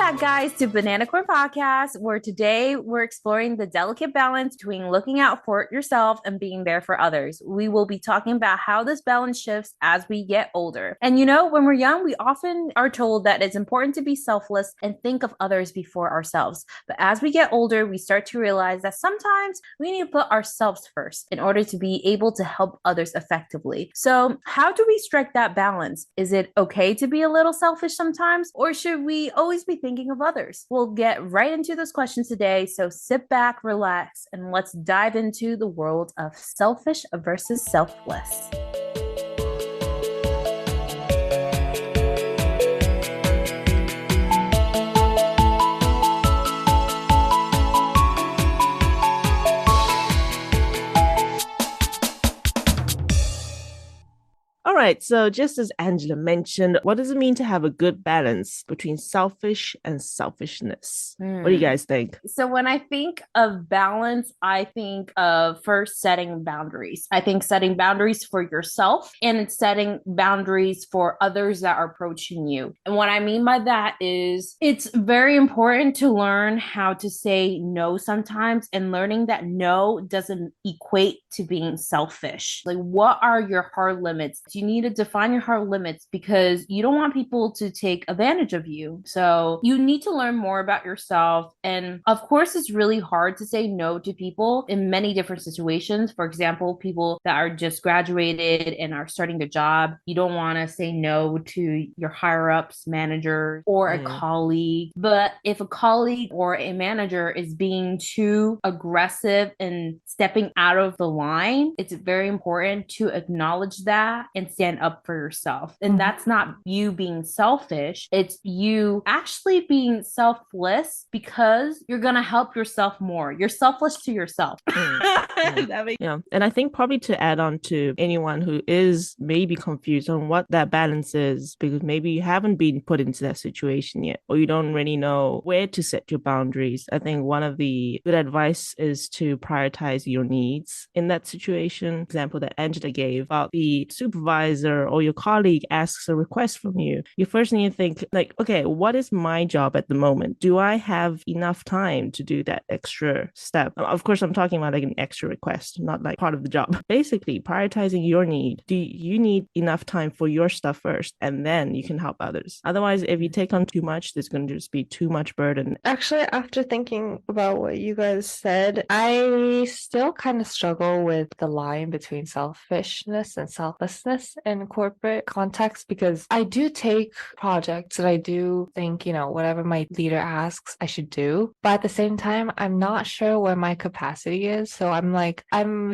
back, guys, to Bananacorn Podcast, where today we're exploring the delicate balance between looking out for yourself and being there for others. We will be talking about how this balance shifts as we get older. And when we're young, we often are told that it's important to be selfless and think of others before ourselves. But as we get older, we start to realize that sometimes we need to put ourselves first in order to be able to help others effectively. So, how do we strike that balance? Is it okay to be a little selfish sometimes, or should we always be thinking of others? We'll get right into those questions today. So sit back, relax, and let's dive into the world of selfish versus selfless. All right, so just as Angela mentioned, what does it mean to have a good balance between selfish and selfishness? What do you guys think? So when I think of balance, I think of first setting boundaries. I think setting boundaries for yourself and setting boundaries for others that are approaching you. And what I mean by that is it's very important to learn how to say no sometimes, and learning that no doesn't equate to being selfish. Like, what are your hard limits? You need to define your hard limits because you don't want people to take advantage of you. So you need to learn more about yourself. And of course, it's really hard to say no to people in many different situations. For example, people that are just graduated and are starting their job, you don't want to say no to your higher ups, manager, or a colleague. But if a colleague or a manager is being too aggressive and stepping out of the line, it's very important to acknowledge that and stand up for yourself. And that's not you being selfish, it's you actually being selfless because you're going to help yourself more. You're selfless to yourself. Yeah. And I think probably to add on to anyone who is maybe confused on what that balance is, because maybe you haven't been put into that situation yet, or you don't really know where to set your boundaries. I think one of the good advice is to prioritize your needs in that situation. Example that Angela gave about the supervisor or your colleague asks a request from you. You first need to think like, okay, what is my job at the moment? Do I have enough time to do that extra step? Of course, I'm talking about like an extra request, not like part of the job. Basically, prioritizing your need. Do you need enough time for your stuff first, and then you can help others? Otherwise, if you take on too much, there's going to just be too much burden. Actually, after thinking about what you guys said, I still kind of struggle with the line between selfishness and selflessness in corporate context, because I do take projects and I do think, whatever my leader asks, I should do. But at the same time, I'm not sure where my capacity is. So I'm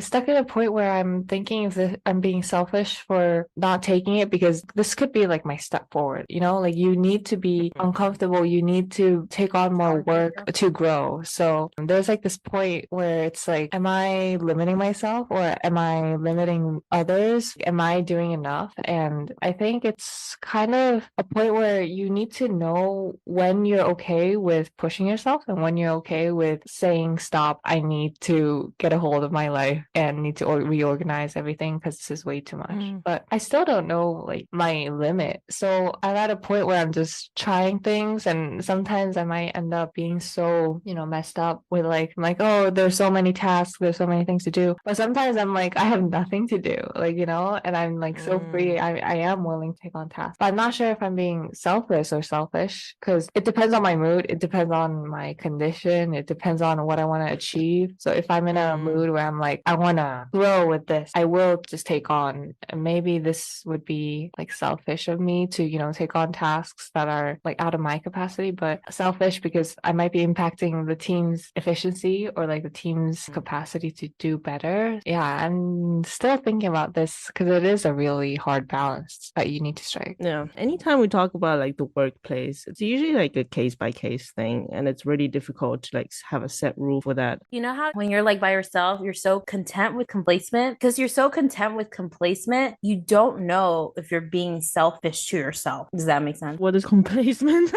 stuck at a point where I'm thinking if I'm being selfish for not taking it, because this could be like my step forward, like you need to be uncomfortable. You need to take on more work to grow. So there's like this point where it's like, am I limiting myself or am I limiting others? Am I doing enough? And I think it's kind of a point where you need to know when you're okay with pushing yourself and when you're okay with saying, stop, I need to get a hold of my life and need to reorganize everything because this is way too much. But I still don't know like my limit. So I'm at a point where I'm just trying things, and sometimes I might end up being so, messed up with I'm like, oh, there's so many tasks, there's so many things to do. But sometimes I'm like, I have nothing to do, and I'm like so free. I am willing to take on tasks. But I'm not sure if I'm being selfless or selfish, because it depends on my mood, it depends on my condition, it depends on what I want to achieve. So if I'm in a mood where I'm like, I want to grow with this, I will just take on. And maybe this would be like selfish of me to, take on tasks that are like out of my capacity, but selfish because I might be impacting the team's efficiency or like the team's capacity to do better. Yeah, I'm still thinking about this because it is a really hard balance that you need to strike. Yeah. Anytime we talk about like the workplace, it's usually like a case by case thing, and it's really difficult to like have a set rule for that. You know how when you're like by yourself, you're so content with complacement? Because you're so content with complacement, you don't know if you're being selfish to yourself. Does that make sense? What is complacement?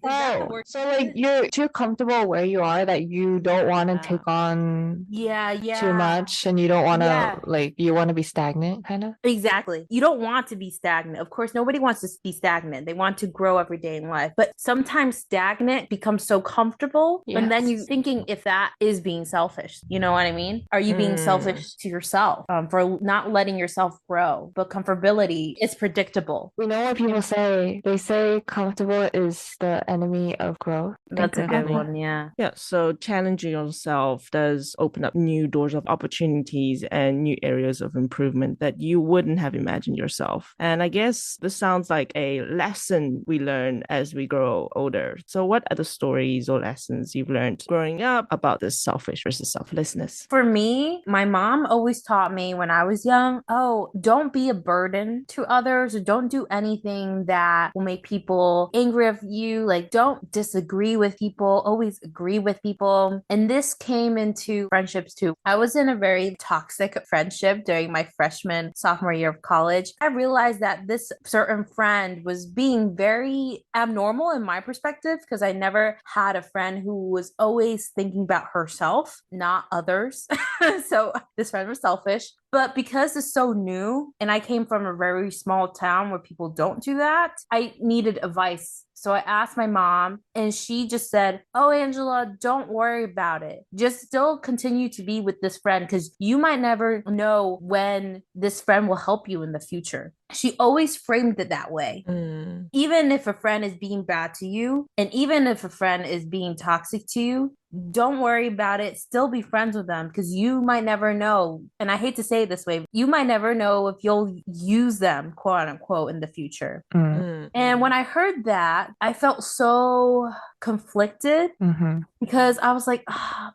Oh, so like you're too comfortable where you are that you don't want to take on Yeah. too much, and you don't want to Yeah. like, you want to be stagnant kind of. Exactly. exactly. You don't want to be stagnant. Of course, nobody wants to be stagnant. They want to grow every day in life. But sometimes stagnant becomes so comfortable. And then you Yes. thinking if that is being selfish. You know what I mean? Are you being selfish to yourself for not letting yourself grow? But comfortability is predictable. You know what people say? They say comfortable is the enemy of growth. That's a good Definitely. one. Yeah. Yeah, so challenging yourself does open up new doors of opportunities and new areas of improvement that you wouldn't have imagined yourself. And I guess this sounds like a lesson we learn as we grow older. So, what are the stories or lessons you've learned growing up about this selfish versus selflessness? For me, my mom always taught me when I was young, oh, don't be a burden to others, or don't do anything that will make people angry of you. Like, don't disagree with people, always agree with people. And this came into friendships too. I was in a very toxic friendship during my freshman, sophomore year of college. I realized that this certain friend was being very abnormal in my perspective because I never had a friend who was always thinking about herself, not others. So this friend was selfish. But because it's so new and I came from a very small town where people don't do that, I needed advice. So I asked my mom, and she just said, oh, Angela, don't worry about it. Just still continue to be with this friend because you might never know when this friend will help you in the future. She always framed it that way. Even if a friend is being bad to you, and even if a friend is being toxic to you, don't worry about it. Still be friends with them because you might never know. And I hate to say it this way, you might never know if you'll use them, quote unquote, in the future. And when I heard that, I felt so conflicted because I was like,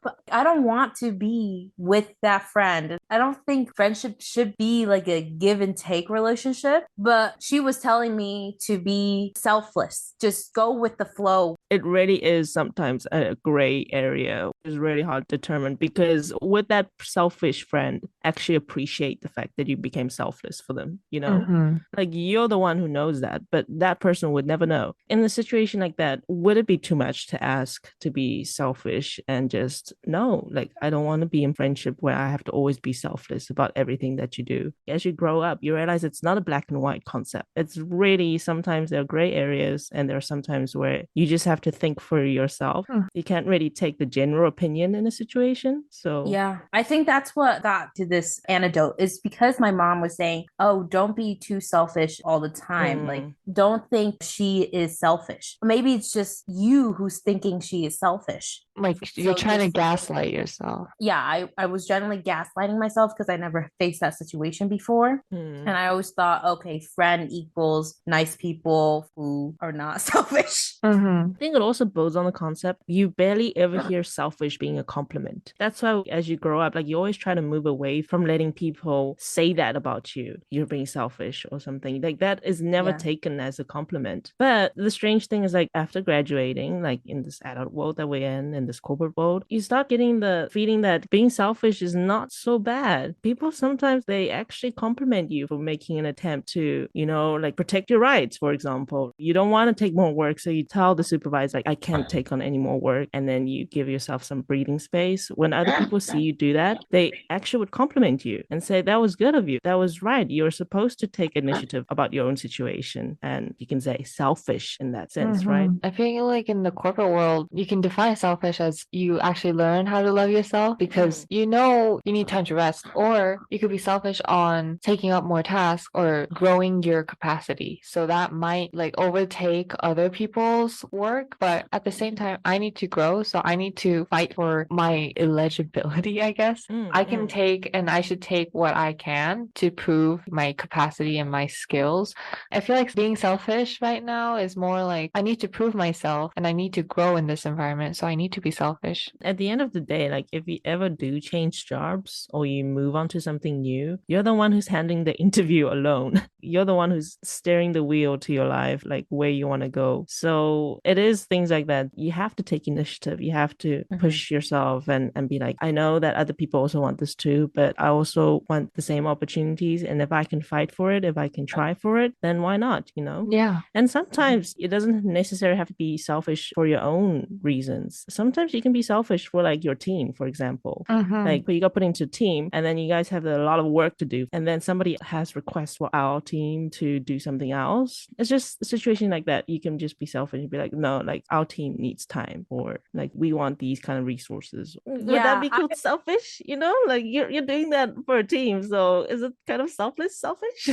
but I don't want to be with that friend. I don't think friendship should be like a give and take relationship. But she was telling me to be selfless, just go with the flow. It really is sometimes a gray area. It's really hard to determine because would that selfish friend actually appreciate the fact that you became selfless for them? You know, like you're the one who knows that, but that person would never know. In a situation like that, would it be too much to ask to be selfish and just no, like I don't want to be in friendship where I have to always be selfless about everything that you do? As you grow up, you realize it's not a black and white concept. It's really sometimes there are gray areas, and there are sometimes where you just have to think for yourself. You can't really take the general opinion in a situation. So yeah, I think that's what got to this antidote is because my mom was saying, oh, don't be too selfish all the time. Like, don't think she is selfish. Maybe it's just you who's thinking she is selfish. Like you're So trying to just- gaslight yourself. Yeah, I was generally gaslighting myself because I never faced that situation before. And I always thought, okay, friend equals nice people who are not selfish. I think it also builds on the concept you barely ever hear selfish being a compliment. That's why as you grow up, like you always try to move away from letting people say that about you. You're being selfish or something. Like that is never taken as a compliment. But the strange thing is like after graduating, like in this adult world that we're in this corporate world, you start getting the feeling that being selfish is not so bad. People sometimes they actually compliment you for making an attempt to, you know, like protect your rights, for example. You don't want to take more work, so you tell the supervisor, like, I can't take on any more work. And then you give yourself some breathing space. When other people see you do that, they actually would compliment you and say, that was good of you. That was right. You're supposed to take initiative about your own situation. And you can say selfish in that sense, right? I feel like in the corporate world, you can define selfish as you actually learn how to love yourself because you know you need time to rest, or you could be selfish on taking up more tasks or growing your capacity. So that might like overtake other people's work, but at the same time, I need to grow. So I need to fight for my eligibility, I guess. I can take and I should take what I can to prove my capacity and my skills. I feel like being selfish right now is more like I need to prove myself and I need to grow in this environment. So I need to be selfish. At the end of the day, like if you ever do change jobs or you move on to something new, you're the one who's handling the interview alone. you're the one who's steering the wheel to your life, like where you want to go. So it is things like that. You have to take initiative. You have to push yourself and be like, I know that other people also want this too, but I also want the same opportunities. And if I can fight for it, if I can try for it, then why not, you know? Yeah. And sometimes it doesn't necessarily have to be selfish for your own reasons. Sometimes you can be selfish for like your team, for example. Like you got put into a team and then you guys have a lot of work to do. And then somebody has requests for our team to do something else. It's just a situation like that. You can just be selfish and be like, no, like our team needs time, or like we want these kind of resources. Would that be called selfish? You know, like you're doing that for a team. So is it kind of selfish?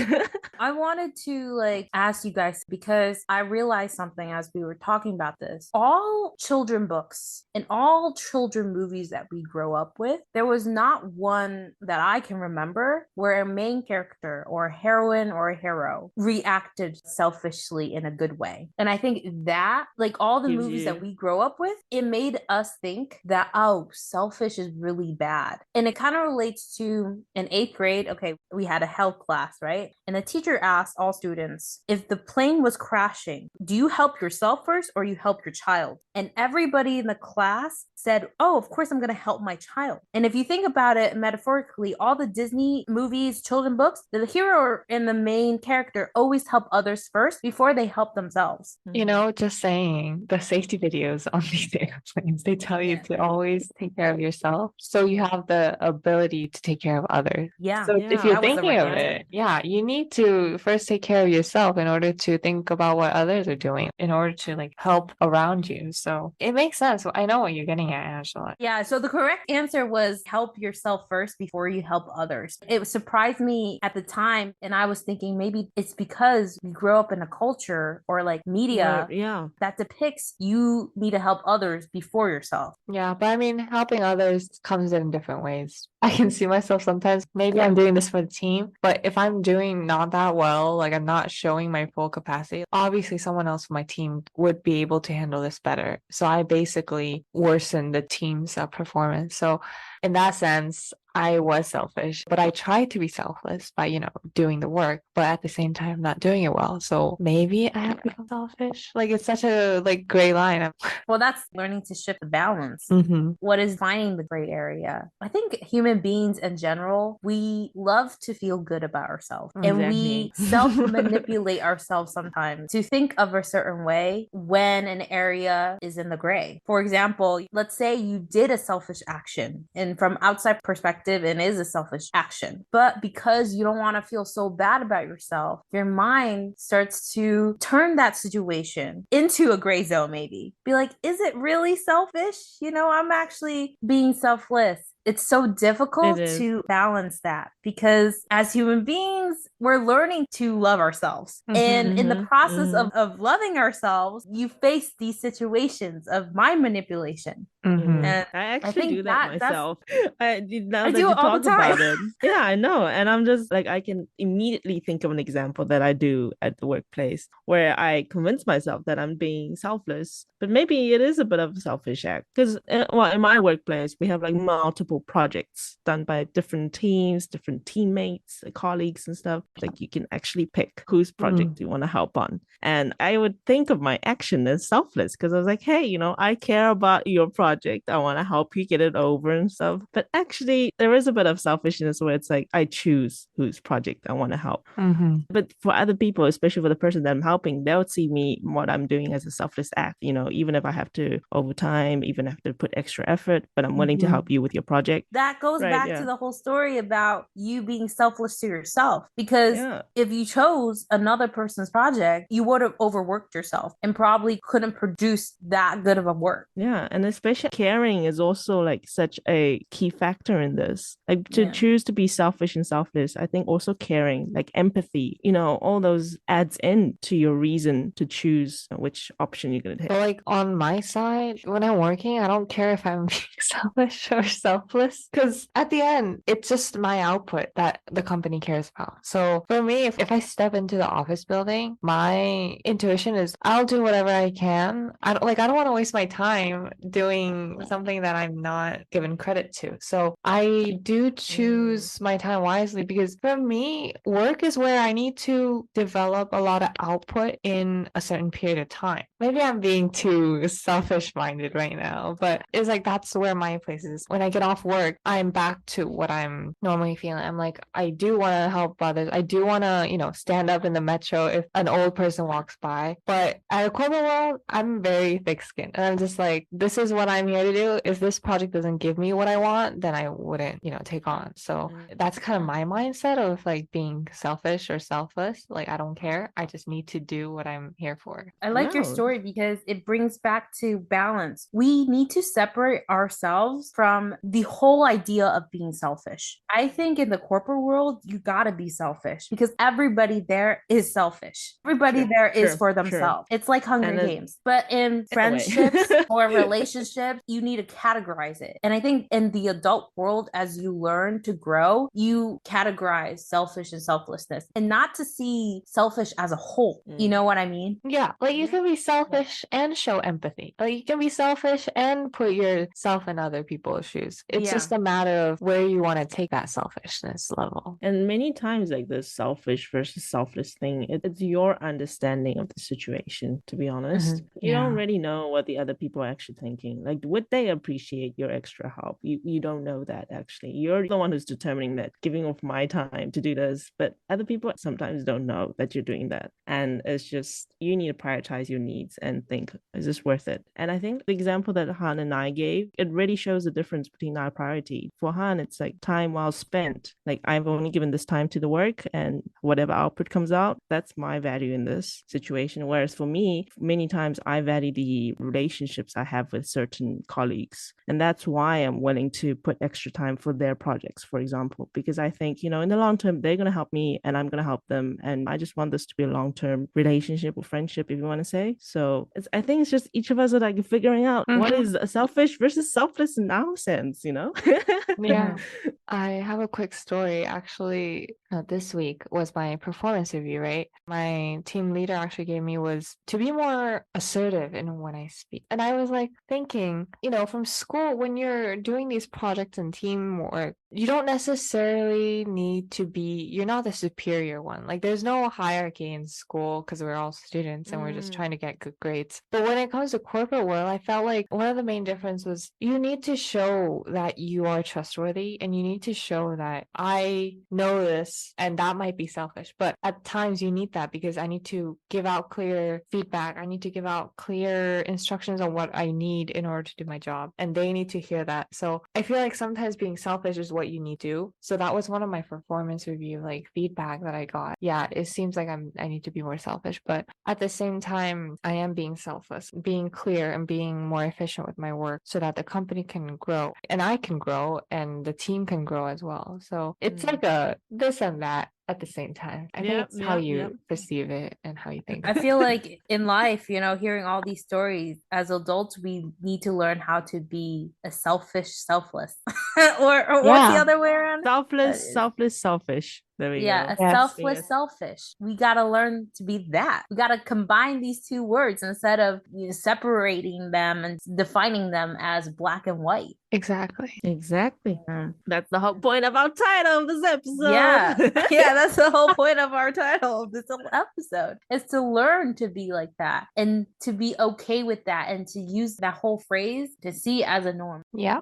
I wanted to like ask you guys because I realized something as we were talking about this. All children books and all children movies that we grow up with, there was not one that I can remember where a main character or a heroine or a hero reacted selfishly in a good way. And I think that, like all the movies that we grow up with, it made us think that, oh, selfish is really bad. And it kind of relates to in 8th grade. Okay, we had a health class, right? And the teacher asked all students, if the plane was crashing, do you help yourself first or you help your child? And everybody in the class said, oh, of course I'm going to help my child. And if you think about it metaphorically, all the Disney movies, children books, the hero and the main character always help others first before they help themselves. You know, just saying the safety videos on these airplanes, they tell you to always take care of yourself. So you have the ability to take care of others. Yeah. So if you're thinking of it, you need to first take care of yourself in order to think about what others are doing, in order to like help around you. So it makes sense. I know what you're getting at, Angela. Yeah. So the correct answer was help yourself first before you help others. It surprised me at the time. And I was thinking maybe it's because we grow up in a culture or like media that depicts you need to help others before yourself. Yeah, but I mean, helping others comes in different ways. I can see myself sometimes, maybe I'm doing this for the team, but if I'm doing not that well, like I'm not showing my full capacity, obviously someone else from my team would be able to handle this better. So I basically worsen the team's performance. So in that sense, I was selfish, but I tried to be selfless by, doing the work, but at the same time, not doing it well. So maybe I have become selfish. Like it's such a gray line. Well, that's learning to shift the balance. What is finding the gray area? I think human beings in general, we love to feel good about ourselves. And we self-manipulate ourselves sometimes to think of a certain way when an area is in the gray. For example, let's say you did a selfish action and from outside perspective, and is a selfish action. But because you don't want to feel so bad about yourself, your mind starts to turn that situation into a gray zone, maybe. Be like, is it really selfish? I'm actually being selfless. It's so difficult to balance that because as human beings, we're learning to love ourselves. And in the process of loving ourselves, you face these situations of mind manipulation. I actually do that myself. I do it all the time. About it. Yeah, I know. And I'm just like, I can immediately think of an example that I do at the workplace where I convince myself that I'm being selfless, but maybe it is a bit of a selfish act. Because, in my workplace, we have like multiple projects done by different teams, different teammates, colleagues and stuff. Like you can actually pick whose project you want to help on. And I would think of my action as selfless because I was like, hey, I care about your project. I want to help you get it over and stuff. But actually, there is a bit of selfishness where it's like, I choose whose project I want to help. But for other people, especially for the person that I'm helping, they'll see me, what I'm doing as a selfless act, even if I have to overtime, even have to put extra effort, but I'm willing to help you with your project. That goes back to the whole story about you being selfless to yourself. Because if you chose another person's project, you would have overworked yourself and probably couldn't produce that good of a work. Yeah. And especially caring is also like such a key factor in this. Like to choose to be selfish and selfless, I think also caring, like empathy, all those adds in to your reason to choose which option you're going to take. But like on my side, when I'm working, I don't care if I'm being selfish or selfless. selfless because at the end, it's just my output that the company cares about. So for me, if I step into the office building, my intuition is I'll do whatever I can. I don't want to waste my time doing something that I'm not given credit to. So I do choose my time wisely because for me, work is where I need to develop a lot of output in a certain period of time. Maybe I'm being too selfish minded right now, but it's like that's where my place is. When I get off work, I'm back to what I'm normally feeling. I'm like, I do want to help others. I do want to, stand up in the metro if an old person walks by. But at a corporate world, I'm very thick skinned. And I'm just like, this is what I'm here to do. If this project doesn't give me what I want, then I wouldn't, take on. So that's kind of my mindset of like being selfish or selfless. Like, I don't care. I just need to do what I'm here for. I like your Wow. story because it brings back to balance. We need to separate ourselves from the whole idea of being selfish. I think in the corporate world, you gotta be selfish because everybody there is selfish. Everybody Sure, there is sure, for sure. themselves. It's like Hunger And Games. But in in a way. friendships or relationships, you need to categorize it. And I think in the adult world, as you learn to grow, you categorize selfish and selflessness and not to see selfish as a whole. You know what I mean? Yeah, like you can be selfish and show empathy. Like you can be selfish and put yourself in other people's shoes. It's Yeah. just a matter of where you want to take that selfishness level. And many times, like this selfish versus selfless thing, it's your understanding of the situation, to be honest. You don't really know what the other people are actually thinking. Like, would they appreciate your extra help? You don't know that, actually. You're the one who's determining that, giving off my time to do this. But other people sometimes don't know that you're doing that. And it's just, you need to prioritize your needs and think, is this worth it? And I think the example that Han and I gave, it really shows the difference between our priority. For Han, it's like time well spent. Like, I've only given this time to the work, and whatever output comes out, that's my value in this situation. Whereas for me, many times I value the relationships I have with certain colleagues. And that's why I'm willing to put extra time for their projects, for example, because I think, in the long term, they're going to help me and I'm going to help them. And I just want this to be a long-term relationship or friendship, if you want to say. So I think it's just each of us are like figuring out what is a selfish versus selfless in our sense, Yeah. I have a quick story. Actually, this week was my performance review, right? My team leader actually gave me was to be more assertive in when I speak. And I was like thinking, from school, when you're doing these projects and teamwork, you don't necessarily need to be, you're not the superior one. Like there's no hierarchy in school because we're all students and we're just trying to get good grades. But when it comes to corporate world, I felt like one of the main difference was you need to show that you are trustworthy and you need to show that I know this, and that might be selfish, but at times you need that because I need to give out clear feedback. I need to give out clear instructions on what I need in order to do my job, and they need to hear that. So I feel like sometimes being selfish is what you need to do. So that was one of my performance review feedback that I got. Yeah, it seems like I need to be more selfish, but at the same time I am being selfless, being clear and being more efficient with my work so that the company can grow and I can grow and the team can grow as well. So it's like a this and that at the same time. I think it's how you perceive it and how you think. I feel like in life, hearing all these stories, as adults, we need to learn how to be a selfish, selfless. or what's the other way around? Selfless, selfish. There we Yeah, go. a selfless, selfish. We got to learn to be that. We got to combine these two words instead of separating them and defining them as black and white. Exactly. That's the whole point of our title of this episode. Yeah, that's the whole point of our title of this whole episode, is to learn to be like that and to be okay with that and to use that whole phrase to see as a norm. Yeah.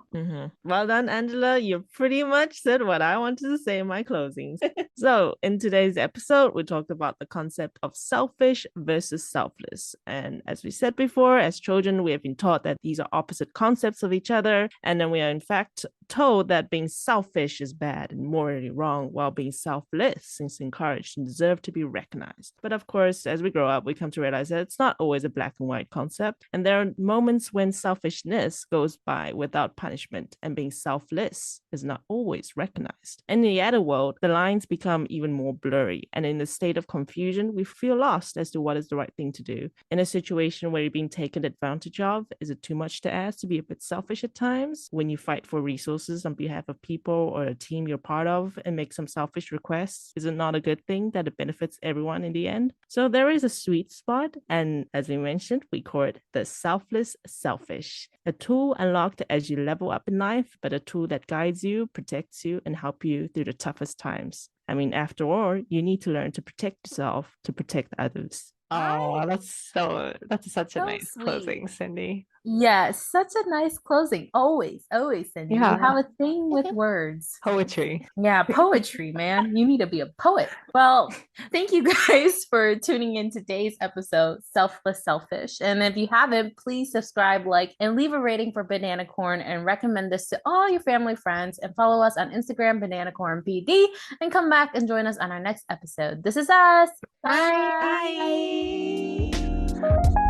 Well done, Angela. You pretty much said what I wanted to say in my closings. So in today's episode, we talked about the concept of selfish versus selfless. And as we said before, as children, we have been taught that these are opposite concepts of each other. And then we are in fact told that being selfish is bad and morally wrong, while being selfless is encouraged and deserved to be recognized. But of course, as we grow up, we come to realize that it's not always a black and white concept. And there are moments when selfishness goes by without punishment, and being selfless is not always recognized. In the outer world, the lines become even more blurry. And in a state of confusion, we feel lost as to what is the right thing to do. In a situation where you're being taken advantage of, is it too much to ask to be a bit selfish at times when you fight for resources resources on behalf of people or a team you're part of and make some selfish requests? Is it not a good thing that it benefits everyone in the end? So there is a sweet spot. And as we mentioned, we call it the selfless selfish, a tool unlocked as you level up in life, but a tool that guides you, protects you, and help you through the toughest times. I mean, after all, you need to learn to protect yourself to protect others. Oh, that's such a So nice sweet. closing, Cindy. Yes, such a nice closing. Always, always, Cindy. You Yeah. have a thing with words. Poetry. Yeah, poetry, man. You need to be a poet. Well, thank you guys for tuning in today's episode, Selfless Selfish. And if you haven't, please subscribe, like, and leave a rating for Bananacorn and recommend this to all your family friends and follow us on Instagram, Bananacorn PD, and come back and join us on our next episode. This is us. Bye. Bye.